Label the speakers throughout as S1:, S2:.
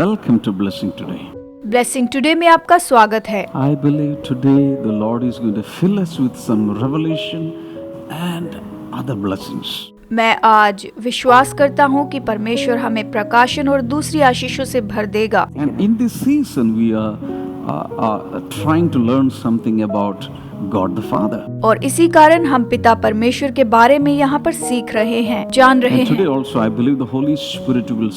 S1: Welcome to Blessing Today.
S2: Blessing today में आपका स्वागत है।
S1: I believe today the Lord is going to fill us with some revelation and other blessings.
S2: मैं आज विश्वास करता हूँ कि परमेश्वर हमें प्रकाशन और दूसरी आशीषों से भर देगा।
S1: And in this season we are trying to learn something about God the Father.
S2: और इसी कारण हम पिता परमेश्वर के बारे में यहाँ पर सीख रहे हैं, जान रहे
S1: And today
S2: हैं।
S1: also I believe the Holy Spirit will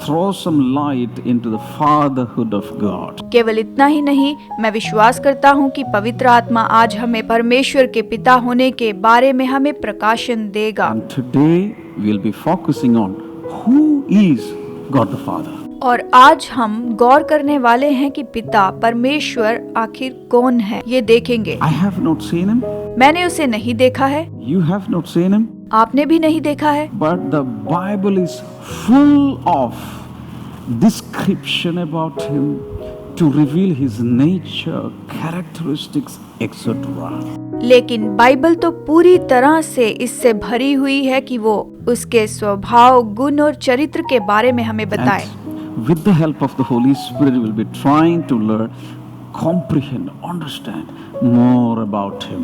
S1: throw some light into the fatherhood of God.
S2: केवल इतना ही नहीं, मैं विश्वास करता हूँ कि पवित्र आत्मा आज हमें परमेश्वर के पिता होने के बारे में हमें प्रकाशन देगा।
S1: And today we'll be focusing on who is God the Father.
S2: और आज हम गौर करने वाले हैं कि पिता परमेश्वर आखिर कौन है, ये देखेंगे।
S1: I have not seen him.
S2: मैंने उसे नहीं देखा है,
S1: You have not seen him.
S2: आपने भी नहीं देखा है,
S1: But the Bible is full of description about him to reveal his nature, characteristics, etc.
S2: लेकिन बाइबल तो पूरी तरह से इससे भरी हुई है कि वो उसके स्वभाव, गुण और चरित्र के बारे में हमें बताए।
S1: And with the help of the Holy Spirit, we will be trying to learn, comprehend, understand more about him.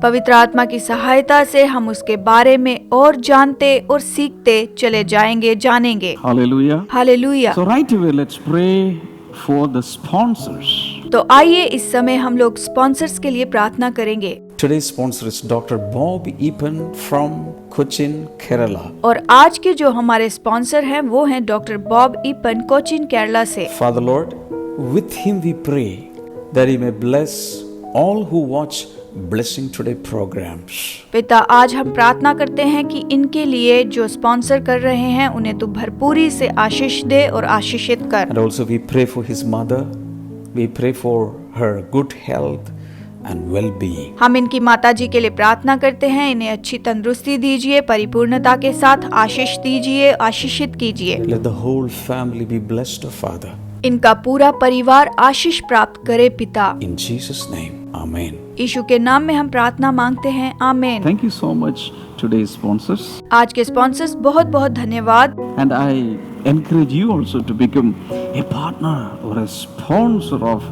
S2: पवित्र आत्मा की सहायता से हम उसके बारे में और जानते और सीखते चले जाएंगे, जानेंगे।
S1: Hallelujah.
S2: Hallelujah.
S1: So right away, let's pray for the sponsors.
S2: तो आइए इस समय हम लोग स्पॉन्सर्स के लिए प्रार्थना करेंगे।
S3: Today's sponsor is Dr. Bob Epan from Cochin, Kerala.
S2: और आज के जो हमारे स्पॉन्सर हैं वो हैं डॉक्टर बॉब ईपन, कोचिन, केरला से।
S3: Father Lord, with him we pray that he may bless all who watch Blessing Today programs.
S2: पिता, आज हम प्रार्थना करते हैं कि इनके लिए जो स्पॉन्सर कर रहे हैं उन्हें तू भरपूरी से आशीष दे और आशीषित कर।
S3: And also we pray for his mother. We pray for her good health and well-being.
S2: हम इनकी माता जी के लिए प्रार्थना करते हैं, इन्हें अच्छी तंदुरुस्ती दीजिए, परिपूर्णता के साथ आशीष दीजिए, आशीषित कीजिए।
S3: Let the whole family be blessed, O Father.
S2: इनका पूरा परिवार आशीष प्राप्त करे पिता।
S3: In Jesus' name, Amen.
S2: यीशु के नाम में हम प्रार्थना मांगते हैं, आमीन।
S1: Thank you so much, today's sponsors.
S2: आज के स्पॉन्सर्स बहुत बहुत धन्यवाद।
S1: And I encourage you also to become a partner or a sponsor of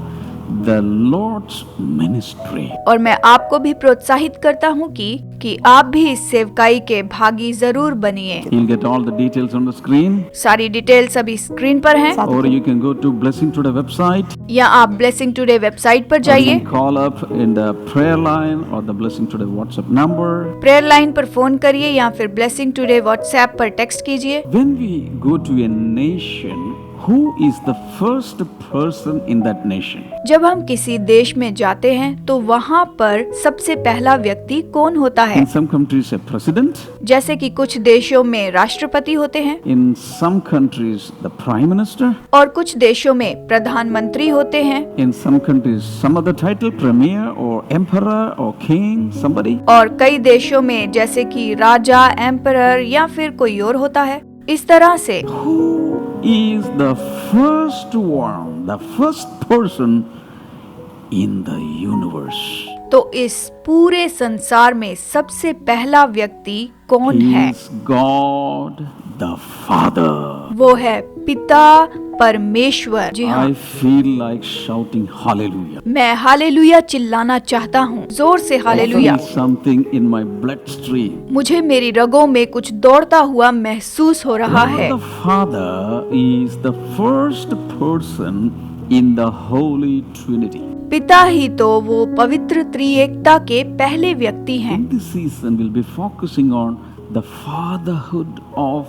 S1: the Lord's ministry.
S2: और मैं आपको भी प्रोत्साहित करता हूँ कि आप भी इस सेवकाई के भागी जरूर बनिए।
S1: You'll get all the details on the screen,
S2: सारी डिटेल्स अभी स्क्रीन पर हैं,
S1: or you can go to Blessing Today website.
S2: या आप ब्लेसिंग टुडे वेबसाइट पर
S1: Or you
S2: जाइए,
S1: can call up in the prayer line or the Blessing Today WhatsApp number.
S2: Prayer line पर phone करिए या फिर ब्लेसिंग टुडे व्हाट्सएप पर text कीजिए।
S1: When we go to a nation, who is the first person in that nation?
S2: जब हम किसी देश में जाते हैं तो वहाँ पर सबसे पहला व्यक्ति कौन होता है?
S1: In some countries, a president.
S2: जैसे कि कुछ देशों में राष्ट्रपति होते हैं
S1: In some countries, the prime minister.
S2: और कुछ देशों में प्रधानमंत्री होते हैं
S1: In some countries, some other title, premier or emperor or king, somebody.
S2: और कई देशों में जैसे कि राजा, एम्परर या फिर कोई और होता है। इस तरह से
S1: Who is the first one, the first person in the universe?
S2: तो इस पूरे संसार में सबसे पहला व्यक्ति कौन
S1: He
S2: है?
S1: is God the Father.
S2: वो है पिता परमेश्वर। जी हाँ,
S1: I feel like shouting hallelujah.
S2: मैं हालेलुया चिल्लाना चाहता हूँ, जोर से
S1: I
S2: hallelujah.
S1: feel something in my bloodstream.
S2: मुझे मेरी रगों में कुछ दौड़ता हुआ महसूस हो रहा
S1: God
S2: है।
S1: the Father is the first person in the Holy Trinity.
S2: पिता ही तो वो पवित्र त्रिएकता के पहले व्यक्ति हैं।
S1: In this season, we'll be focusing on the fatherhood of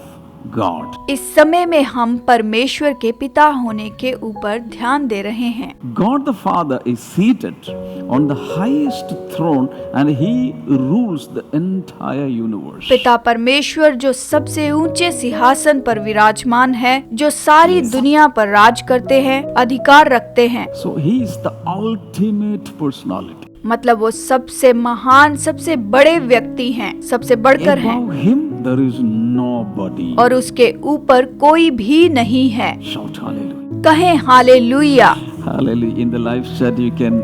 S1: God.
S2: इस समय में हम परमेश्वर के पिता होने के ऊपर ध्यान दे रहे हैं।
S1: God the Father is seated on the highest throne and he rules the entire universe.
S2: पिता परमेश्वर जो सबसे ऊंचे सिंहासन पर विराजमान है, जो सारी दुनिया पर राज करते हैं, अधिकार रखते हैं।
S1: So he is the ultimate personality.
S2: मतलब वो सबसे महान, सबसे बड़े व्यक्ति हैं, सबसे बढ़कर हैं।
S1: Above him there is nobody.
S2: और उसके ऊपर कोई भी नहीं है।
S1: Shout hallelujah.
S2: कहें hallelujah.
S1: Hallelujah. In the live chat you can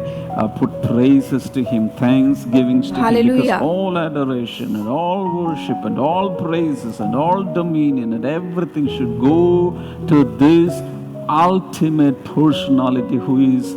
S1: put praises to him, thanksgivings to him,
S2: Hallelujah.
S1: because all adoration and all worship and all praises and all dominion and everything should go to this ultimate personality who is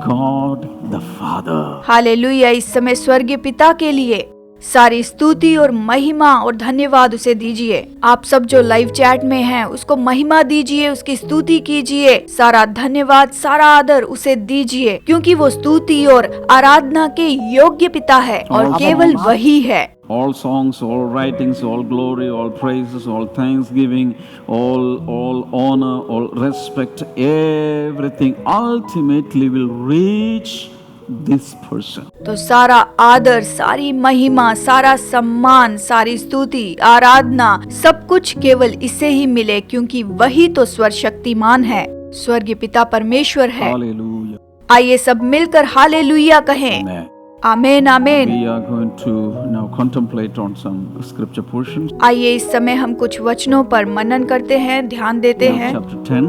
S1: God the Father.
S2: Hallelujah. इस समय स्वर्गीय पिता के लिए सारी स्तुति और महिमा और धन्यवाद उसे दीजिए। आप सब जो लाइव चैट में हैं उसको महिमा दीजिए, उसकी स्तुति कीजिए, सारा धन्यवाद सारा आदर उसे दीजिए, क्योंकि वो स्तुति और आराधना के योग्य पिता है और केवल वही है।
S1: All songs, all writings, all glory, all praises, all thanksgiving, all honor, all respect, everything ultimately will reach this person.
S2: तो सारा आदर, सारी महिमा, सारा सम्मान, सारी स्तुति, आराधना, सब कुछ केवल इसे ही मिले, क्योंकि वही तो सर्वशक्तिमान है, स्वर्गीय पिता परमेश्वर है।
S1: Hallelujah.
S2: आइए सब मिलकर हालेलुया कहें।
S1: Amen.
S2: Amen amen.
S1: We are going to now contemplate on some scripture portions.
S2: आइए इस समय हम कुछ वचनों पर मनन करते हैं, ध्यान देते
S1: Luke
S2: हैं।
S1: chapter 10,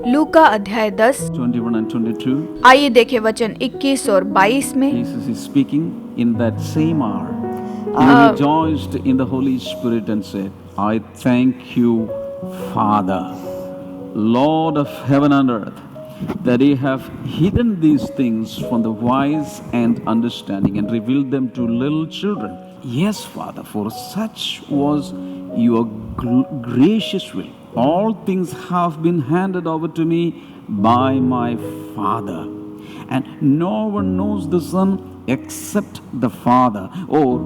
S2: लूका अध्याय 10।
S1: 21 and 22.
S2: आइए देखें वचन 21 और 22 में।
S1: Jesus is speaking in that same hour. He rejoiced in the Holy Spirit and said, I thank you, Father, Lord of heaven and earth, that ye have hidden these things from the wise and understanding and revealed them to little children. Yes, Father, for such was your gracious will. All things have been handed over to me by my Father. And no one knows the Son except the Father, or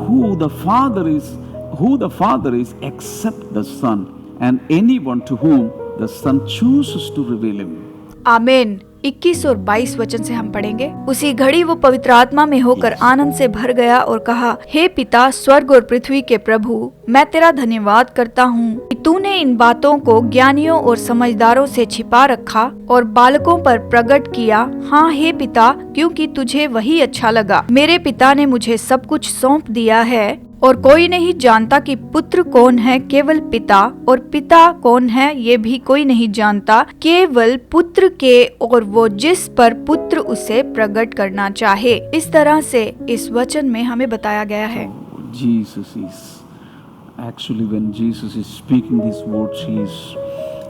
S1: who the Father is except the Son, and anyone to whom the Son chooses to reveal him.
S2: आमेन। 21 और 22 वचन से हम पढ़ेंगे। उसी घड़ी वो पवित्र आत्मा में होकर आनंद से भर गया और कहा, हे पिता, स्वर्ग और पृथ्वी के प्रभु, मैं तेरा धन्यवाद करता हूँ कि तूने इन बातों को ज्ञानियों और समझदारों से छिपा रखा और बालकों पर प्रकट किया। हाँ हे पिता, क्योंकि तुझे वही अच्छा लगा। मेरे पिता ने मुझे सब कुछ सौंप दिया है और कोई नहीं जानता कि पुत्र कौन है, केवल पिता, और पिता कौन है ये भी कोई नहीं जानता, केवल पुत्र के और वो जिस पर पुत्र उसे प्रकट करना चाहे। इस तरह से इस वचन में हमें बताया गया है।
S1: Actually, when Jesus is speaking these words, he is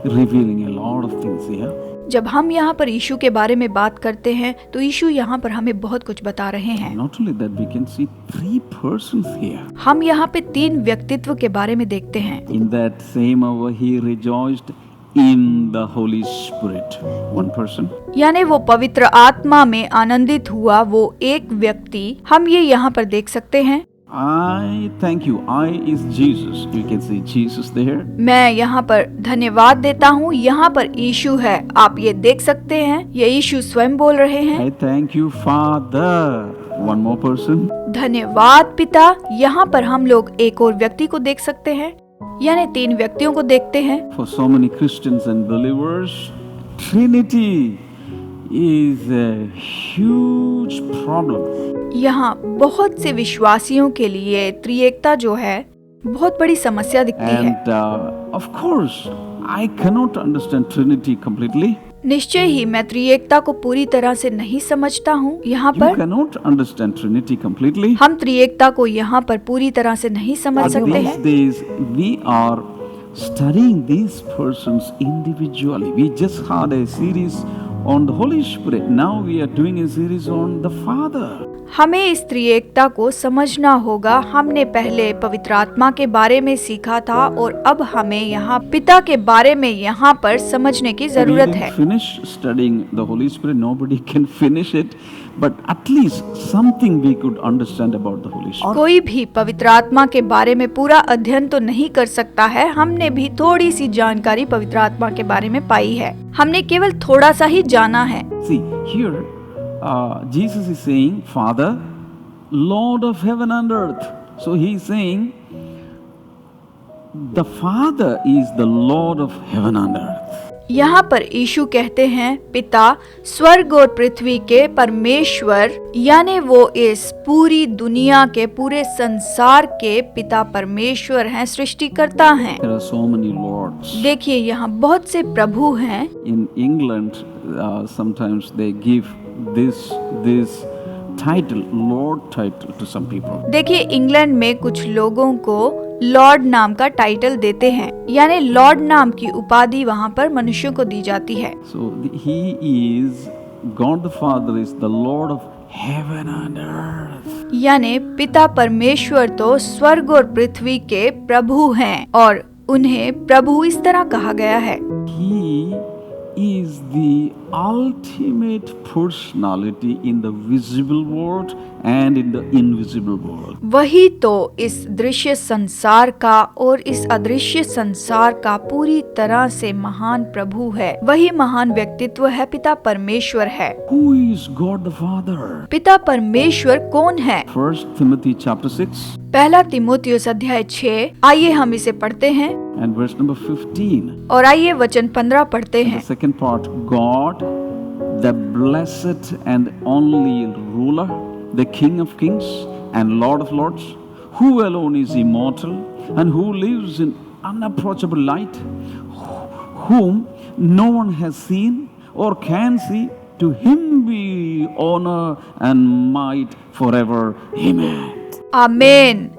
S1: revealing a lot of things here.
S2: जब हम यहाँ पर यीशु के बारे में बात करते हैं तो यीशु यहाँ पर हमें बहुत कुछ बता रहे हैं।
S1: Not only that, we can see three persons here.
S2: हम यहाँ पे 3 व्यक्तित्व के बारे में देखते हैं।
S1: In that same hour, he rejoiced in the Holy Spirit. One person.
S2: यानी वो पवित्र आत्मा में आनंदित हुआ, वो एक व्यक्ति। हम ये यहाँ पर देख सकते हैं।
S1: I thank you. I is Jesus. You can see Jesus there.
S2: मैं यहाँ पर धन्यवाद देता हूँ, यहाँ पर यीशु है, आप ये देख सकते हैं, ये यीशु स्वयं बोल रहे हैं।
S1: I thank you, Father. One more person.
S2: धन्यवाद पिता। यहाँ पर हम लोग एक और व्यक्ति को देख सकते हैं, यानी 3 व्यक्तियों को देखते हैं।
S1: For so many Christians and believers, Trinity is a huge problem.
S2: यहाँ बहुत से विश्वासियों के लिए त्रिएकता जो है बहुत बड़ी समस्या दिखती है।
S1: And of course, I cannot understand Trinity completely.
S2: निश्चय ही मैं त्रिएकता को पूरी तरह से नहीं समझता हूँ। यहाँ
S1: You
S2: पर
S1: cannot understand Trinity completely.
S2: हम त्रिएकता को यहाँ पर पूरी तरह से नहीं समझ
S1: But
S2: सकते
S1: these
S2: हैं।
S1: days we are studying these persons individually. We just had a series on the Holy Spirit. Now we are doing a series on the Father.
S2: हमें इस त्रिएकता को समझना होगा। हमने पहले पवित्र आत्मा के बारे में सीखा था और अब हमें यहाँ पिता के बारे में यहाँ पर समझने की जरूरत है।
S1: Finish studying the Holy Spirit. Nobody can finish it, but at least something we could understand about the Holy Spirit.
S2: कोई भी पवित्र आत्मा के बारे में पूरा अध्ययन तो नहीं कर सकता है। हमने भी थोड़ी सी जानकारी पवित्र आत्मा के बारे में पाई है, हमने केवल थोड़ा सा ही जाना है।
S1: See here. Jesus is saying, Father, Lord of heaven and earth. So he is saying, the Father is the Lord of heaven and earth.
S2: यहाँ पर यीशु कहते हैं, पिता स्वर्ग और पृथ्वी के परमेश्वर, यानी वो इस पूरी दुनिया के, पूरे संसार के पिता परमेश्वर हैं, सृष्टिकर्ता हैं।
S1: There are so many lords.
S2: देखिए यहाँ बहुत से प्रभु हैं।
S1: In England, sometimes they give this title, Lord title to some people.
S2: देखिए, इंग्लैंड में कुछ लोगों को लॉर्ड नाम का टाइटल देते हैं, यानी लॉर्ड नाम की उपाधि वहाँ पर मनुष्यों को दी जाती है।
S1: So he is, God the Father is the Lord of heaven and earth.
S2: यानी पिता परमेश्वर तो स्वर्ग और पृथ्वी के प्रभु हैं और उन्हें प्रभु इस तरह कहा गया है।
S1: He is the ultimate personality in the visible world and in the invisible world.
S2: वही तो इस दृश्य संसार का और इस अदृश्य संसार का पूरी तरह से महान प्रभु है। वही महान व्यक्तित्व है, पिता परमेश्वर है।
S1: Who is God the Father?
S2: पिता परमेश्वर कौन है?
S1: 1 Timothy chapter 6
S2: पहला तिमोथियुस अध्याय 6, आइए हम इसे पढ़ते हैं
S1: and verse number 15.
S2: और आइए वचन 15 पढ़ते
S1: The
S2: हैं।
S1: second part, God, the blessed and only ruler, the King of kings and Lord of lords, who alone is immortal and who lives in unapproachable light, whom no one has seen or can see, to him be honor and might forever. Amen.
S2: Amen,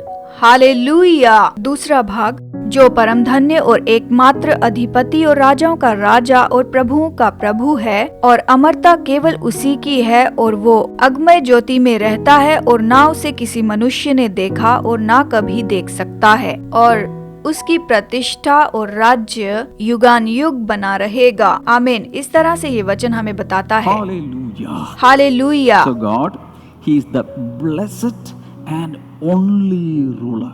S2: hallelujah. दूसरा भाग, जो परम धन्य और एकमात्र अधिपति और राजाओं का राजा और प्रभुओं का प्रभु है और अमरता केवल उसी की है और वो अगमय ज्योति में रहता है और ना उसे किसी मनुष्य ने देखा और ना कभी देख सकता है और उसकी प्रतिष्ठा और राज्य युगान युग बना रहेगा। आमीन। इस तरह से ये वचन हमें बताता है।
S1: Hallelujah.
S2: Hallelujah.
S1: So God, He is the blessed and only ruler.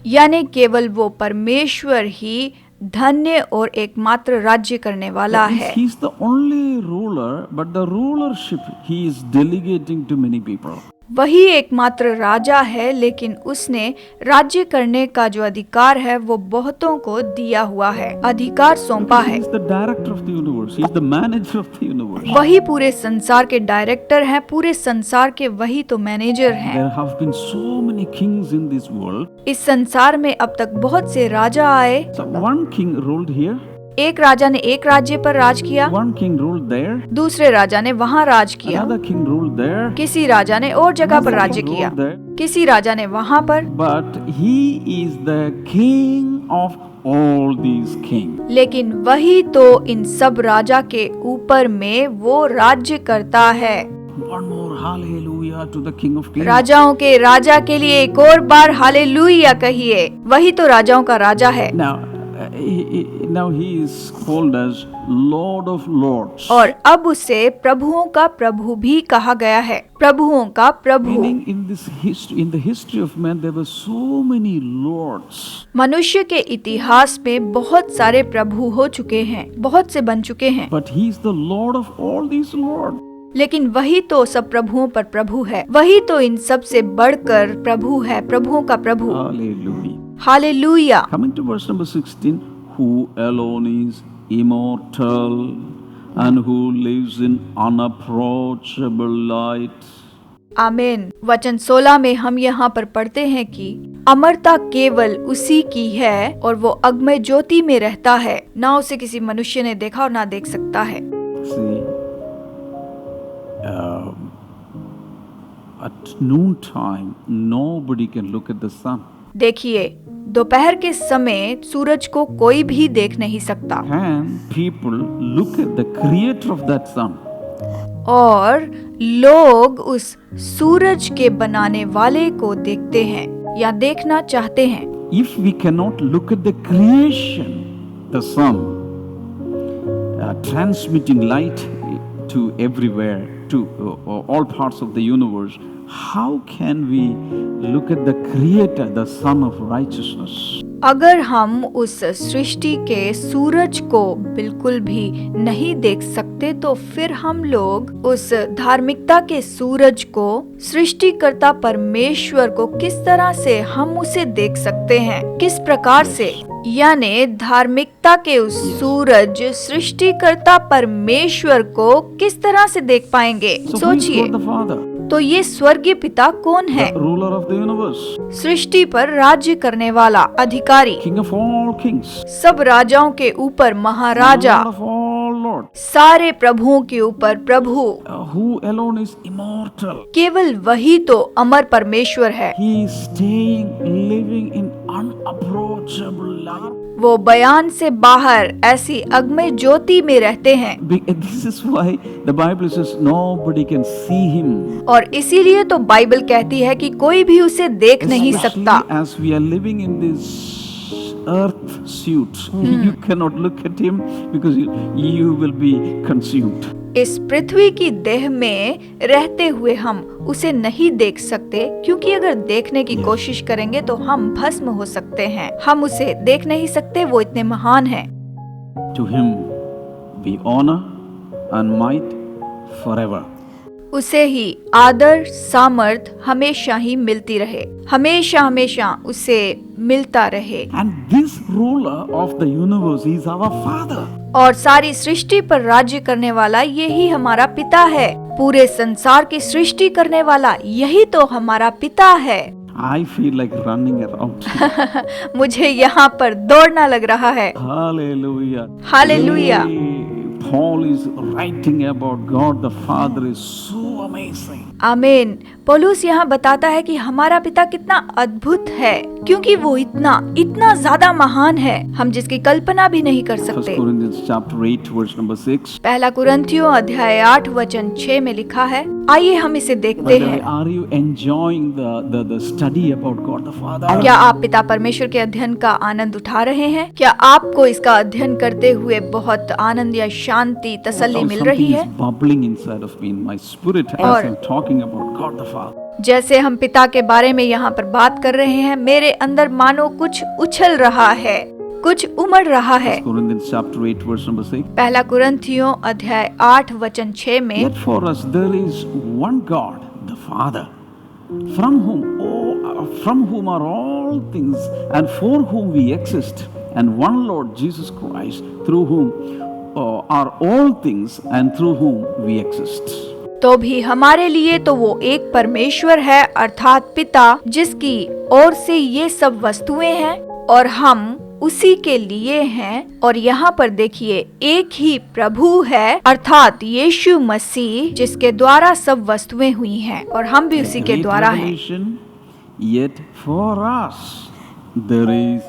S2: यानी केवल वो परमेश्वर ही धन्य और एकमात्र राज्य करने वाला है।
S1: He is the only ruler, but the rulership He is delegating to many people.
S2: वही एकमात्र राजा है, लेकिन उसने राज्य करने का जो अधिकार है वो बहुतों को दिया हुआ है, अधिकार सौंपा
S1: He
S2: है।
S1: is the director of the universe. He is the manager of the universe.
S2: वही पूरे संसार के डायरेक्टर हैं, पूरे संसार के वही तो मैनेजर हैं।
S1: There have been so many kings in this world.
S2: इस संसार में अब तक बहुत से राजा आए।
S1: So one king ruled here,
S2: एक राजा ने एक राज्य पर राज किया,
S1: one king ruled there,
S2: दूसरे राजा ने वहाँ राज किया,
S1: another king ruled there,
S2: किसी राजा ने और जगह पर
S1: another
S2: राज्य
S1: king
S2: किया,
S1: ruled there.
S2: किसी राजा ने वहाँ पर।
S1: But he is the king of all these kings.
S2: लेकिन वही तो इन सब राजा के ऊपर में वो राज्य करता है।
S1: One more hallelujah to the King of Kings.
S2: राजाओं के राजा के लिए एक और बार हालेलुया कहिए। वही तो राजाओं का राजा है।
S1: Now he is called as Lord of Lords.
S2: और अब उसे प्रभुओं का प्रभु भी कहा गया है, प्रभुओं का प्रभु।
S1: Meaning in the history of man there were so many lords.
S2: मनुष्य के इतिहास में बहुत सारे प्रभु हो चुके हैं, बहुत से बन चुके हैं,
S1: But he is the Lord of all these lords.
S2: लेकिन वही तो सब प्रभुओं पर प्रभु है। वही तो इन सब से बढ़कर प्रभु है, प्रभुओं का प्रभु।
S1: Hallelujah.
S2: Hallelujah.
S1: Coming to verse number 16, who alone is immortal and who lives in unapproachable light.
S2: आमीन। वचन 16 में हम यहाँ पर पढ़ते हैं कि अमरता केवल उसी की है और वो अगमय ज्योति में रहता है, ना उसे किसी मनुष्य ने देखा और ना देख सकता है।
S1: See, at noontime, nobody can look at the sun.
S2: देखिए, दोपहर के समय सूरज को कोई भी देख नहीं सकता
S1: Can people look at the creator of that sun?
S2: और लोग उस सूरज के बनाने वाले को देखते हैं या देखना चाहते हैं।
S1: If we cannot look at the creation, the sun, transmitting light to everywhere, to all parts of the universe, how can we look at the creator, the son of righteousness?
S2: अगर हम उस सृष्टि के सूरज को बिल्कुल भी नहीं देख सकते तो फिर हम लोग उस धार्मिकता के सूरज को, सृष्टिकर्ता परमेश्वर को किस तरह से हम उसे देख सकते हैं, किस प्रकार से? यानी धार्मिकता के उस सूरज, सृष्टिकर्ता परमेश्वर को किस तरह से देख पाएंगे?
S1: So who is
S2: सोचिए,
S1: God the Father?
S2: तो ये स्वर्गीय पिता कौन है?
S1: The ruler of the universe,
S2: सृष्टि पर राज्य करने वाला अधिकारी,
S1: king of all kings,
S2: सब राजाओं के ऊपर महाराजा,
S1: lord of all all Lord,
S2: सारे प्रभुओं के ऊपर प्रभु,
S1: who alone is immortal.
S2: केवल वही तो अमर परमेश्वर है।
S1: He is staying, living in unapproachable light.
S2: वो बयान से बाहर ऐसी अगमय ज्योति में रहते हैं।
S1: This is why the Bible says nobody can see him.
S2: और इसीलिए तो बाइबल कहती है कि कोई भी uसे देख नहीं सकता।
S1: Especially as we are living in this earth suit, you cannot look at him because you will be consumed.
S2: इस पृथ्वी की देह में रहते हुए हम उसे नहीं देख सकते, क्योंकि अगर देखने की कोशिश करेंगे तो हम भस्म हो सकते हैं। हम उसे देख नहीं सकते, वो इतने महान हैं।
S1: To him be honor and might forever.
S2: उसे ही आदर सामर्थ हमेशा ही मिलती रहे, हमेशा हमेशा उसे मिलता रहे।
S1: And this ruler of the universe is our Father.
S2: और सारी सृष्टि पर राज्य करने वाला यही हमारा पिता है। पूरे संसार की सृष्टि करने वाला यही तो हमारा पिता है।
S1: I feel like running around.
S2: मुझे यहाँ पर दौड़ना लग रहा है।
S1: Hallelujah.
S2: Hallelujah.
S1: Paul is writing about God the Father is so amazing.
S2: आमीन। पौलुस यहाँ बताता है कि हमारा पिता कितना अद्भुत है, क्योंकि वो इतना ज्यादा महान है, हम जिसकी कल्पना भी नहीं कर
S1: 1
S2: सकते।
S1: Corinthians chapter 8 verse number 6.
S2: पहला कुरिन्थियों अध्याय 8 वचन 6 में लिखा है। आइए हम इसे देखते हैं।
S1: Are you enjoying the study about God the Father?
S2: क्या आप पिता परमेश्वर के अध्ययन का आनंद उठा रहे हैं? क्या आपको इसका अध्ययन करते हुए बहुत आनंद या शांति, तसल्ली मिल रही है?
S1: Something is bubbling inside of me in my spirit as
S2: और
S1: I'm talking about God the Father.
S2: जैसे हम पिता के बारे में यहाँ पर बात कर रहे हैं, मेरे अंदर मानो कुछ उछल रहा है, कुछ उमड़ रहा है।
S1: 1 Corinthians chapter 8 verse number 6.
S2: पहला कुरिन्थियों अध्याय 8 वचन 6 में,
S1: Yet for us there is one God, the Father, from whom are all things and for whom we exist, and one Lord Jesus Christ, through whom are all things and through whom we exist.
S2: तो भी हमारे लिए तो वो एक परमेश्वर है, अर्थात पिता, जिसकी ओर से ये सब वस्तुएं हैं और हम उसी के लिए हैं। और यहाँ पर देखिए, एक ही प्रभु है, अर्थात यीशु मसीह, जिसके द्वारा सब वस्तुएं हुई हैं और हम भी उसी के द्वारा हैं।
S1: Yet for us there is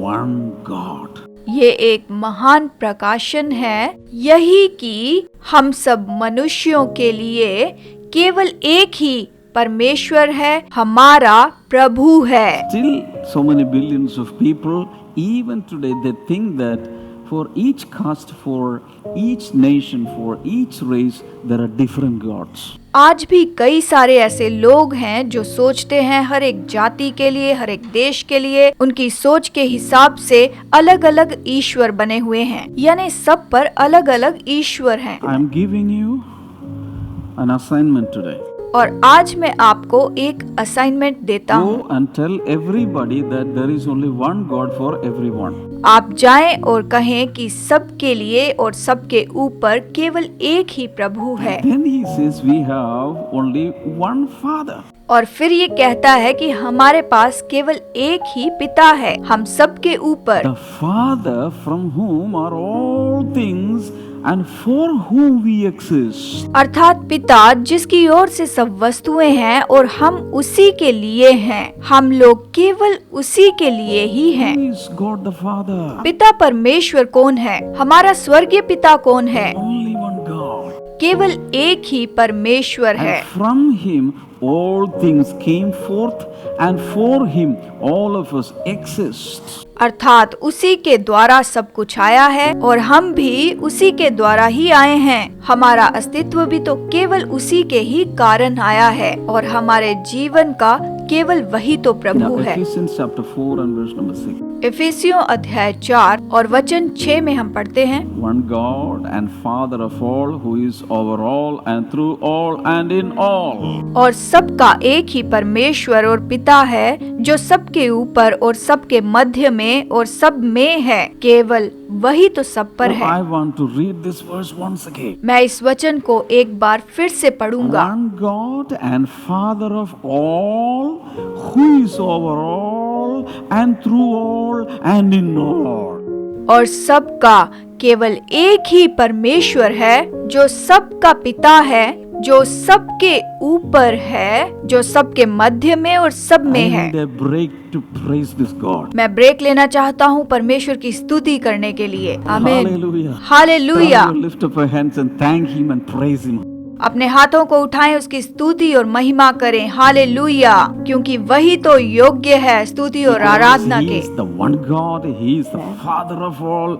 S1: one God.
S2: ये एक महान प्रकाशन है, यही कि हम सब मनुष्यों के लिए केवल एक ही परमेश्वर है, हमारा प्रभु है।
S1: Still, so many billions of people, even today, they think that for each caste, for each nation, for each race, there are different gods.
S2: आज भी कई सारे ऐसे लोग हैं जो सोचते हैं हर एक जाति के लिए, हर एक देश के लिए उनकी सोच के हिसाब से अलग अलग ईश्वर बने हुए हैं, यानी सब पर अलग अलग ईश्वर हैं।
S1: I am giving you an assignment today.
S2: और आज मैं आपको एक असाइनमेंट देता हूँ।
S1: Go and tell everybody that there is only one God for everyone.
S2: आप जाएं और कहें कि सबके लिए और सबके ऊपर केवल एक ही प्रभु है।
S1: Then he says we have only one Father.
S2: और फिर ये कहता है कि हमारे पास केवल एक ही पिता है, हम सबके ऊपर।
S1: The Father from whom are all things and for whom we exist.
S2: अर्थात पिता जिसकी ओर से सब वस्तुएं हैं और हम उसी के लिए हैं, हम लोग केवल उसी के लिए ही हैं।
S1: Who is God the Father?
S2: पिता परमेश्वर कौन है? हमारा स्वर्गीय पिता कौन है?
S1: Only one God.
S2: केवल एक ही परमेश्वर है।
S1: And from him all things came forth and for him all of us exist.
S2: अर्थात उसी के द्वारा सब कुछ आया है और हम भी उसी के द्वारा ही आए हैं। हमारा अस्तित्व भी तो केवल उसी के ही कारण आया है और हमारे जीवन का केवल वही तो प्रभु है।
S1: Ephesians chapter 4 and verse number 6.
S2: इफिसियों अध्याय 4 और वचन 6 में हम पढ़ते हैं,
S1: One God and Father of all, who is over all and through all and in all.
S2: और सबका एक ही परमेश्वर और पिता है, जो सबके ऊपर और सबके मध्य में और सब में है, केवल वही तो सब पर है।
S1: I want to read this verse once again.
S2: मैं इस वचन को एक बार फिर से पढ़ूंगा।
S1: One God and Father of all, who is over all and through all and in all.
S2: और सबका केवल एक ही परमेश्वर है, जो सबका पिता है, जो सबके ऊपर है, जो सबके मध्य में और सब में है।
S1: I need a break to praise this God.
S2: मैं ब्रेक लेना चाहता हूँ परमेश्वर की स्तुति करने के लिए। आमीन।
S1: Hallelujah.
S2: Hallelujah.
S1: Now you lift up your hands and thank Him and praise Him.
S2: अपने हाथों को उठाएं, उसकी स्तुति और महिमा करें। हालेलुया, क्योंकि वही तो योग्य है स्तुति और आराधना
S1: He
S2: के।
S1: is the one God, He is the Father of all,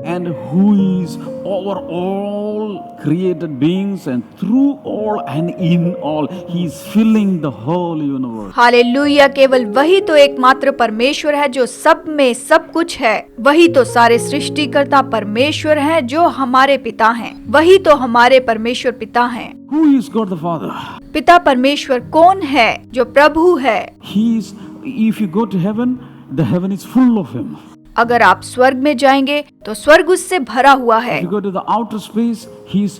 S1: and who is over all created beings, and through all and in all, He is filling the whole universe.
S2: Hallelujah, केवल वही तो एकमात्र परमेश्वर है जो सब में सब कुछ है। वही तो सारे सृष्टिकर्ता परमेश्वर है जो हमारे पिता हैं। वही तो हमारे परमेश्वर पिता हैं।
S1: Who is God the Father?
S2: पिता परमेश्वर कौन है? जो प्रभु है।
S1: He is, if you go to heaven, the heaven is full of Him.
S2: अगर आप स्वर्ग में जाएंगे तो स्वर्ग उससे भरा हुआ है।
S1: If you go to the outer space, He is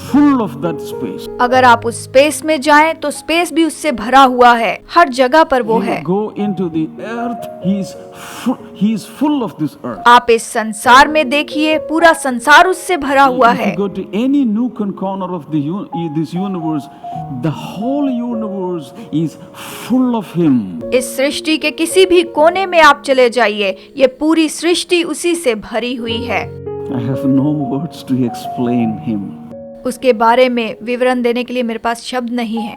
S1: full of that space.
S2: अगर आप उस स्पेस में जाएं तो स्पेस भी उससे भरा हुआ है। हर जगह पर वो
S1: If
S2: है।
S1: you go into the earth, He is full of this earth.
S2: आप इस संसार में देखिए, पूरा संसार उससे भरा हुआ
S1: If
S2: है।
S1: you go to any nook and corner of this universe, the whole universe is full of Him.
S2: इस सृष्टि के किसी भी कोने में आप चले जाइए, ये पूरी सृष्टि उसी से भरी हुई है।
S1: I have no words to explain Him.
S2: उसके बारे में विवरण देने के लिए मेरे पास शब्द नहीं है।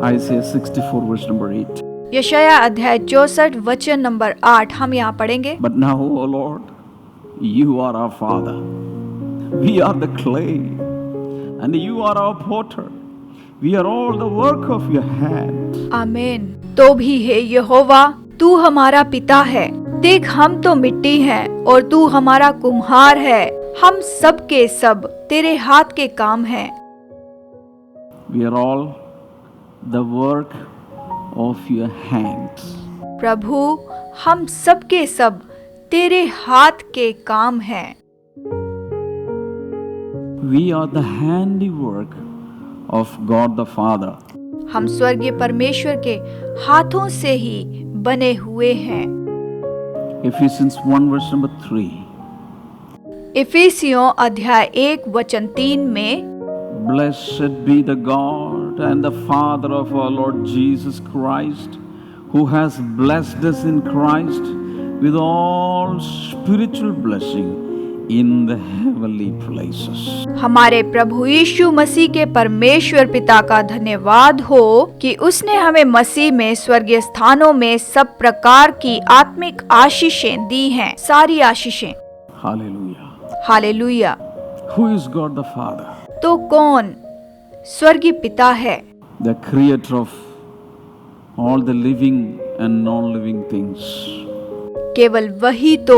S1: Isaiah 64 verse number 8.
S2: यशायाह अध्याय 64 वचन नंबर 8 हम यहाँ पढ़ेंगे।
S1: But now, O Lord, You are our Father. We are the clay, and You are our potter. We are all the work of Your hand.
S2: आमीन। तो भी हे यहोवा, तू हमारा पिता है। देख, हम तो मिट्टी हैं और तू हमारा कुम्हार है। हम सब के सब तेरे हाथ के काम हैं।
S1: We are all the work of Your hands.
S2: प्रभु, हम सब के सब तेरे हाथ के काम हैं।
S1: We are the handiwork of God the Father.
S2: हम स्वर्गीय परमेश्वर के हाथों से ही बने हुए हैं।
S1: Ephesians 1 verse number 3.
S2: इफिसियों अध्याय 1 वचन 3 में,
S1: Blessed be the God and the Father of our Lord Jesus Christ, who has blessed us in Christ with all spiritual blessing in the heavenly places.
S2: हमारे प्रभु यीशु मसीह के परमेश्वर पिता का धन्यवाद हो कि उसने हमें मसीह में स्वर्गीय स्थानों में सब प्रकार की आत्मिक आशीषें दी हैं। सारी आशीषें।
S1: Hallelujah.
S2: Hallelujah.
S1: Who is God the Father?
S2: तो कौन स्वर्गीय पिता है?
S1: The creator of all the living and non-living things.
S2: केवल वही तो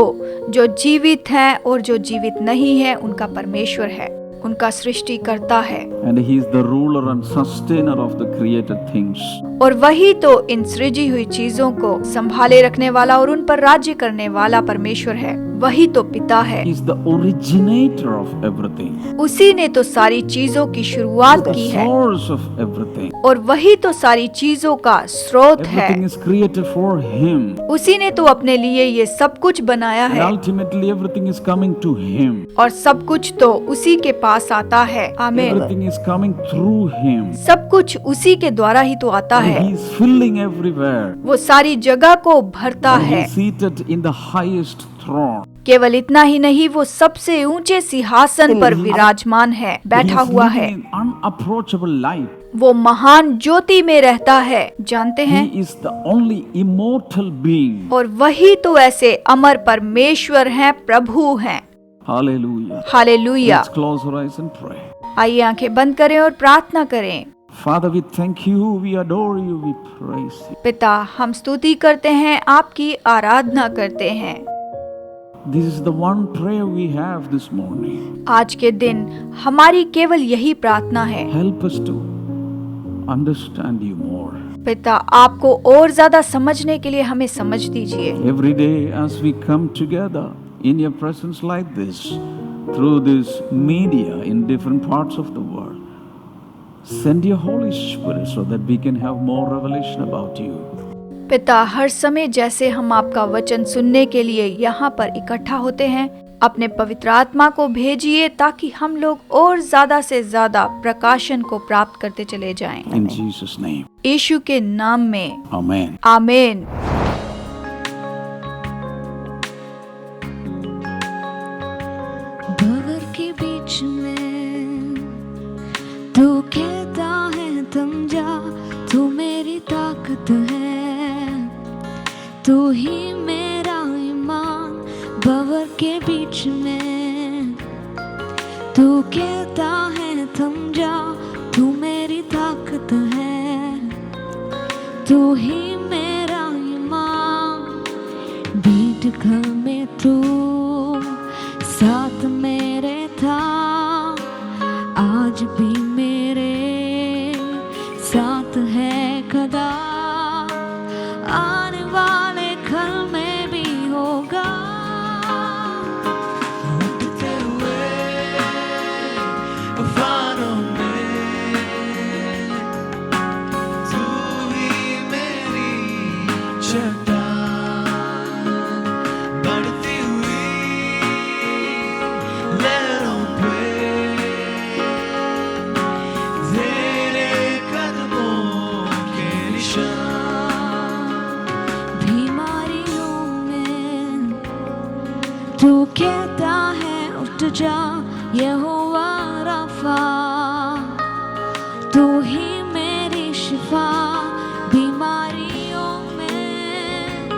S2: जो जीवित हैं और जो जीवित नहीं है उनका परमेश्वर है, उनका सृष्टिकर्ता है।
S1: And He is the ruler and sustainer of the created things.
S2: और वही तो इन सृजी हुई चीजों को संभाले रखने वाला और उन पर राज्य करने वाला परमेश्वर है। वही तो पिता है।
S1: He is the originator of everything.
S2: उसी ने तो सारी चीजों की शुरुआत
S1: The
S2: की है
S1: source of everything.
S2: और वही तो सारी चीजों का स्रोत है।
S1: Everything is created for Him.
S2: उसी ने तो अपने लिए ये सब कुछ बनाया
S1: And
S2: है
S1: ultimately everything is coming to Him.
S2: और सब कुछ तो उसी के पास आता है। आमीन।
S1: Everything is coming through Him.
S2: सब कुछ उसी के द्वारा ही तो आता
S1: And
S2: है।
S1: He is filling everywhere.
S2: वो सारी जगह को भरता
S1: And He
S2: है।
S1: is seated in the highest throne.
S2: केवल इतना ही नहीं, वो सबसे ऊंचे सिंहासन पर विराजमान है, बैठा
S1: He is
S2: हुआ
S1: living
S2: है।
S1: in unapproachable light.
S2: वो महान ज्योति में रहता है, जानते हैं?
S1: He is the only immortal being.
S2: और वही तो ऐसे अमर परमेश्वर हैं, प्रभु हैं।
S1: Hallelujah.
S2: Hallelujah.
S1: Let's close our eyes and pray.
S2: आइए आंखें बंद करें और प्रार्थना करें।
S1: Father, we thank You, we adore You, we praise You.
S2: पिता, हम स्तुति करते हैं, आपकी आराधना करते हैं।
S1: This is the one prayer we have this morning.
S2: आज के दिन हमारी केवल यही प्रार्थना है।
S1: Help us to understand You more.
S2: पिता, आपको और ज्यादा समझने के लिए हमें समझ दीजिए।
S1: Every day as we come together in Your presence like this, through this media in different parts of the world, send Your Holy Spirit so that we can have more revelation about You.
S2: पिता, हर समय जैसे हम आपका वचन सुनने के लिए यहाँ पर इकट्ठा होते हैं, अपने पवित्र आत्मा को भेजिए ताकि हम लोग और ज्यादा से ज्यादा प्रकाशन को प्राप्त करते चले जाएं।
S1: In Jesus' name.
S2: यीशु के नाम में
S1: Amen.
S2: आमीन।
S4: भंवर के बीच में तू कहता है थम जा, तू मेरी ताकत है, तू ही मेरा ईमान। भंवर के बीच में तू कहता है थम जा, तू मेरी ताकत है, तू ही मेरा ईमान। भीड़ घर में तू साथ मेरे था, आज भी मेरे साथ है खदा, आने वाले कल में भी होगा। उठते हुए तूफानों में तू ही मेरी चट्टान, बढ़ती हुई लहरों पे तेरे कदमों के निशान। बीमारियों में तू कहता है उठ जा, यहोवा रफा, तू ही मेरी शिफा। बीमारियों में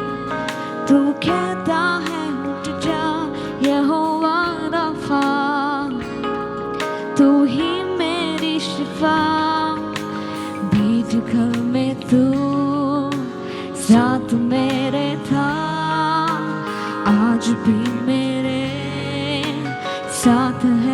S4: तू कहता है उठ जा, यहोवा रफा, तू ही मेरी शिफा। बीच घर में तू साथ मेरे था, आज भी मेरे साथ है